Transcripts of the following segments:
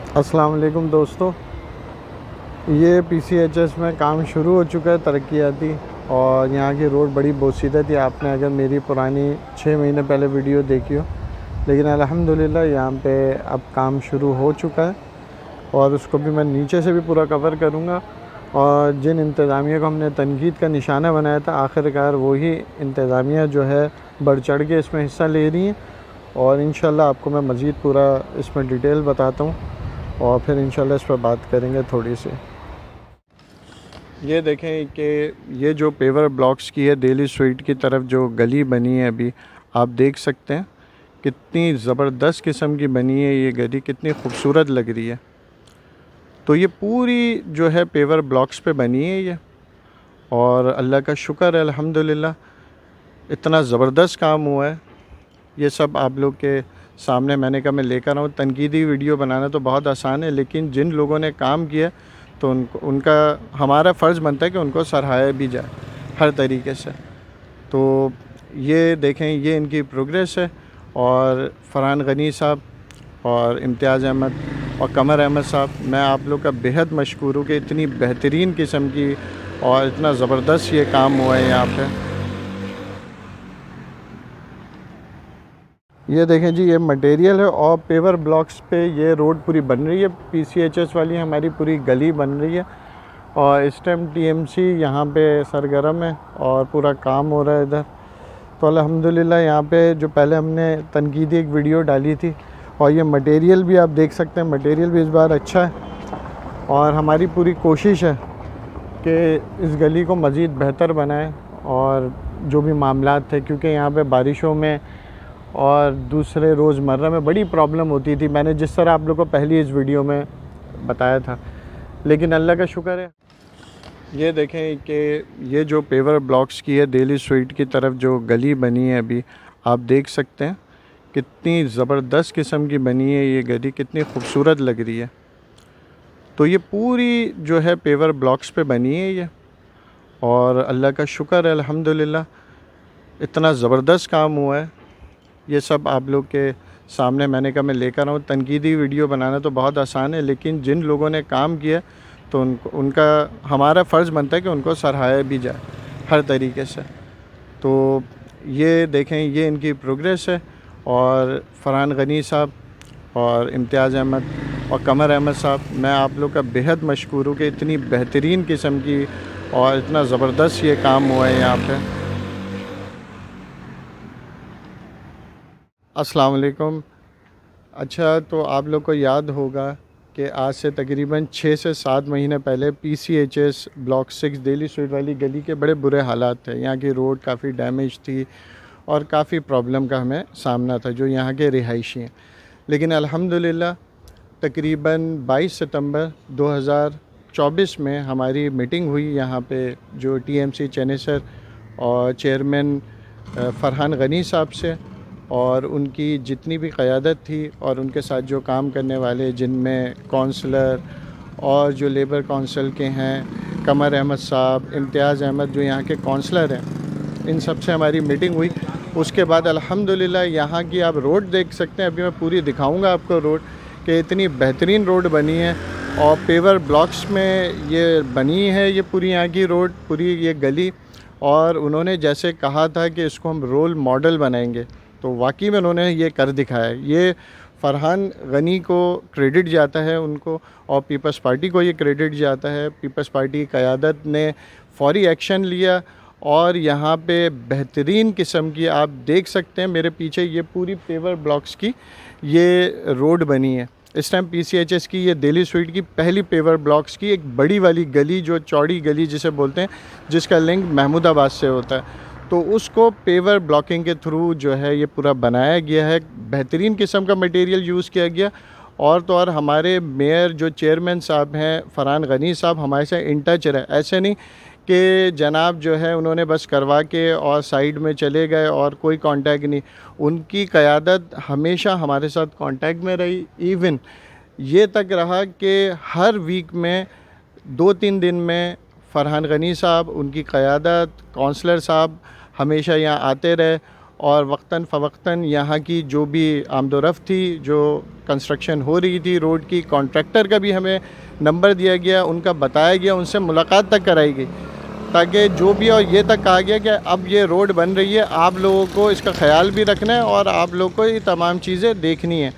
अस्सलाम वालेकुम दोस्तों, ये पीसीएचएस में काम शुरू हो चुका है तरक्याती। और यहाँ की रोड बड़ी बोसीदा थी। आपने अगर मेरी पुरानी 6 महीने पहले वीडियो देखी हो, लेकिन अल्हम्दुलिल्लाह यहाँ पे अब काम शुरू हो चुका है और उसको भी मैं नीचे से भी पूरा कवर करूँगा। और जिन इंतज़ामिया को हमने तनकीद का निशाना बनाया था, आखिरकार वही इंतज़ामिया जो है बढ़ चढ़ के इसमें हिस्सा ले रही हैं। और इंशाल्लाह आपको मैं मज़ीद पूरा इसमें डिटेल बताता हूँ और फिर इंशाल्लाह इस पर बात करेंगे थोड़ी सी। ये देखें कि ये जो पेवर ब्लॉक्स की है दिल्ली स्ट्रीट की तरफ जो गली बनी है, अभी आप देख सकते हैं कितनी ज़बरदस्त किस्म की बनी है ये गली, कितनी खूबसूरत लग रही है। तो ये पूरी जो है पेवर ब्लॉक्स पे बनी है ये, और अल्लाह का शुक्र है अल्हम्दुलिल्लाह इतना ज़बरदस्त काम हुआ है। ये सब आप लोग के सामने मैंने कहा मैं लेकर आऊँ। तनकीदी वीडियो बनाना तो बहुत आसान है, लेकिन जिन लोगों ने काम किया तो उनका हमारा फ़र्ज़ बनता है कि उनको सराहाया भी जाए हर तरीके से। तो ये देखें, ये इनकी प्रोग्रेस है। और फ़रहान गनी साहब और इम्तियाज़ अहमद और कमर अहमद साहब, मैं आप लोग का बेहद मशकूर हूँ कि इतनी बेहतरीन किस्म की और इतना ज़बरदस्त ये काम हुआ है यहाँ पे। ये देखें जी, ये मटेरियल है और पेवर ब्लॉक्स पे ये रोड पूरी बन रही है। पीसीएचएस वाली हमारी पूरी गली बन रही है और इस टाइम टीएमसी यहाँ पे सरगर्म है और पूरा काम हो रहा है इधर। तो अल्हम्दुलिल्लाह यहाँ पे जो पहले हमने तनकीदी एक वीडियो डाली थी, और ये मटेरियल भी आप देख सकते हैं, मटेरियल भी इस बार अच्छा है। और हमारी पूरी कोशिश है कि इस गली को मज़ीद बेहतर बनाएं। और जो भी मामलात थे, क्योंकि यहाँ पे बारिशों में और दूसरे रोज़मर्रा में बड़ी प्रॉब्लम होती थी, मैंने जिस तरह आप लोग को पहली इस वीडियो में बताया था, लेकिन अल्लाह का शुक्र है। ये देखें कि ये जो पेवर ब्लॉक्स की है दिल्ली स्ट्रीट की तरफ जो गली बनी है, अभी आप देख सकते हैं कितनी ज़बरदस्त किस्म की बनी है ये गली, कितनी खूबसूरत लग रही है। तो ये पूरी जो है पेवर ब्लॉक्स पे बनी है ये, और अल्लाह का शुक्र है अल्हम्दुलिल्लाह इतना ज़बरदस्त काम हुआ है। ये सब आप लोग के सामने मैंने कहा मैं लेकर आऊँ। तनकीदी वीडियो बनाना तो बहुत आसान है, लेकिन जिन लोगों ने काम किया तो उनका हमारा फ़र्ज़ बनता है कि उनको सराहाया भी जाए हर तरीके से। तो ये देखें, ये इनकी प्रोग्रेस है। और फ़रहान गनी साहब और इम्तियाज़ अहमद और कमर अहमद साहब, मैं आप लोग का बेहद मशकूर हूँ कि इतनी बेहतरीन किस्म की और इतना ज़बरदस्त ये काम हुआ है यहाँ पे। अस्सलाम वालेकुम। अच्छा, तो आप लोग को याद होगा कि आज से तकरीबन 6 से 7 महीने पहले पीसीएचएस ब्लॉक 6 दिल्ली स्ट्रीट वाली गली के बड़े बुरे हालात थे। यहाँ की रोड काफ़ी डैमेज थी और काफ़ी प्रॉब्लम का हमें सामना था जो यहाँ के रिहायशी हैं। लेकिन अल्हम्दुलिल्लाह तकरीबन 22 सितंबर 2024 में हमारी मीटिंग हुई यहाँ पे, जो टीएमसी चेनेसर और चेयरमैन फ़रहान गनी साहब से, और उनकी जितनी भी क़यादत थी और उनके साथ जो काम करने वाले, जिनमें काउंसलर और जो लेबर काउंसिल के हैं कमर अहमद साहब, इम्तियाज़ अहमद जो यहाँ के काउंसलर हैं, इन सब से हमारी मीटिंग हुई। उसके बाद अल्हम्दुलिल्लाह यहाँ की आप रोड देख सकते हैं, अभी मैं पूरी दिखाऊंगा आपको रोड, कि इतनी बेहतरीन रोड बनी है और पेवर ब्लॉक्स में ये बनी है ये पूरी यहाँ की रोड, पूरी ये गली। और उन्होंने जैसे कहा था कि इसको हम रोल मॉडल बनाएंगे, तो वाकई में उन्होंने ये कर दिखाया। ये फ़रहान गनी को क्रेडिट जाता है उनको, और पीपल्स पार्टी को ये क्रेडिट जाता है। पीपल्स पार्टी की क़यादत ने फ़ौरी एक्शन लिया और यहाँ पे बेहतरीन किस्म की, आप देख सकते हैं मेरे पीछे, ये पूरी पेवर ब्लॉक्स की ये रोड बनी है। इस टाइम पीसीएचएस की ये दिल्ली स्ट्रीट की पहली पेवर ब्लॉक्स की एक बड़ी वाली गली, जो चौड़ी गली जिसे बोलते हैं, जिसका लिंक महमूदाबाद से होता है, तो उसको पेवर ब्लॉकिंग के थ्रू जो है ये पूरा बनाया गया है। बेहतरीन किस्म का मटेरियल यूज़ किया गया। और तो और हमारे मेयर जो चेयरमैन साहब हैं फ़रहान गनी साहब, हमारे से इन टच रहे। ऐसे नहीं कि जनाब जो है उन्होंने बस करवा के और साइड में चले गए और कोई कांटेक्ट नहीं। उनकी क़यादत हमेशा हमारे साथ कांटेक्ट में रही। इवन ये तक रहा कि हर वीक में 2-3 दिन में फ़रहान गनी साहब, उनकी क़यादत, काउंसलर साहब हमेशा यहाँ आते रहे और वक्तन फ़वक्तन यहाँ की जो भी आमदोरफ़्त थी, जो कंस्ट्रक्शन हो रही थी रोड की, कॉन्ट्रैक्टर का भी हमें नंबर दिया गया, उनका बताया गया, उनसे मुलाकात तक कराई गई, ताकि जो भी और ये तक कहा गया कि अब ये रोड बन रही है, आप लोगों को इसका ख्याल भी रखना है और आप लोगों को ये तमाम चीज़ें देखनी है।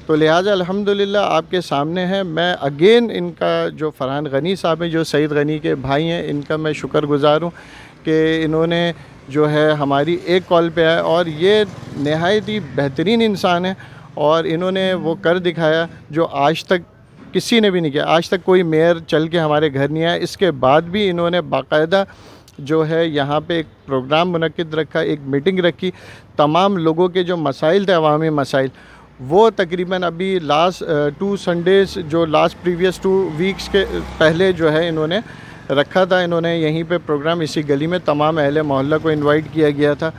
तो लिहाजा अल्हम्दुलिल्लाह आपके सामने है। मैं अगेन इनका जो फ़रहान गनी साहब हैं, जो सईद गनी के भाई हैं, इनका मैं शुक्रगुज़ार हूँ कि इन्होंने जो है हमारी एक कॉल पे आए, और ये नहायत ही बेहतरीन इंसान है और इन्होंने वो कर दिखाया जो आज तक किसी ने भी नहीं किया। आज तक कोई मेयर चल के हमारे घर नहीं आया। इसके बाद भी इन्होंने बाकायदा जो है यहाँ पे एक प्रोग्राम मुनक्किद रखा, एक मीटिंग रखी, तमाम लोगों के जो मसाइल थे, अवामी मसाइल, वो तकरीबन अभी लास्ट 2 संडेज़ जो लास्ट प्रीवियस 2 वीक्स के पहले जो है इन्होंने रखा था। इन्होंने यहीं पे प्रोग्राम इसी गली में तमाम अहले मोहल्ला को इनवाइट किया गया था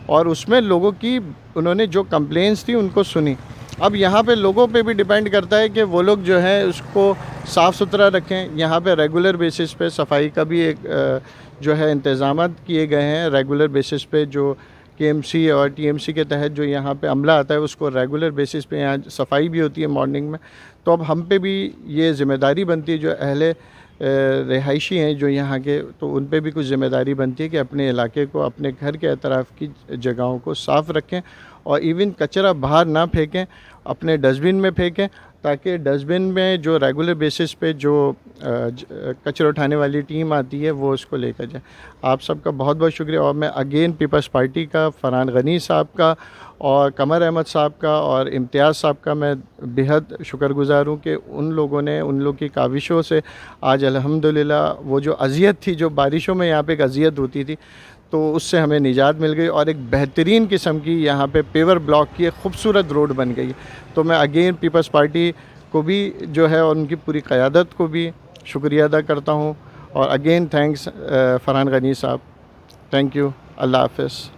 और उसमें लोगों की उन्होंने जो कंप्लेंट्स थी उनको सुनी। अब यहाँ पे लोगों पे भी डिपेंड करता है कि वो लोग जो है उसको साफ़ सुथरा रखें। यहाँ पे रेगुलर बेसिस पे सफाई का भी एक जो है इंतज़ामात किए गए हैं। रेगुलर बेसिस पे जो केएमसी और टीएमसी के तहत जो यहाँ पे अमला आता है उसको रेगुलर बेसिस पे यहाँ सफाई भी होती है मॉर्निंग में। तो अब हम पे भी ये ज़िम्मेदारी बनती है, जो अहले रिहायशी हैं जो यहाँ के, तो उन पे भी कुछ ज़िम्मेदारी बनती है कि अपने इलाके को, अपने घर के अतराफ़ की जगहों को साफ़ रखें और इवन कचरा बाहर ना फेंकें, अपने डस्टबिन में फेंकें, ताकि डस्टबिन में जो रेगुलर बेसिस पे जो कचरा उठाने वाली टीम आती है वो उसको लेकर जाए। आप सबका बहुत बहुत शुक्रिया। और मैं अगेन पीपल्स पार्टी का, फ़रहान गनी साहब का और कमर अहमद साहब का और इम्तियाज़ साहब का मैं बेहद शुक्रगुज़ार हूँ कि उन लोगों ने, उन लोग की काविशों से आज अल्हम्दुलिल्लाह वो जो अज़ियत थी, जो बारिशों में यहाँ पे एक अज़ियत होती थी, तो उससे हमें निजात मिल गई और एक बेहतरीन किस्म की यहाँ पे पेवर ब्लॉक की एक खूबसूरत रोड बन गई। तो मैं अगेन पीपल्स पार्टी को भी जो है और उनकी पूरी क़यादत को भी शुक्रिया अदा करता हूँ। और अगेन थैंक्स फ़रहान गनी साहब। Thank you. अल्लाह हाफ़िज़।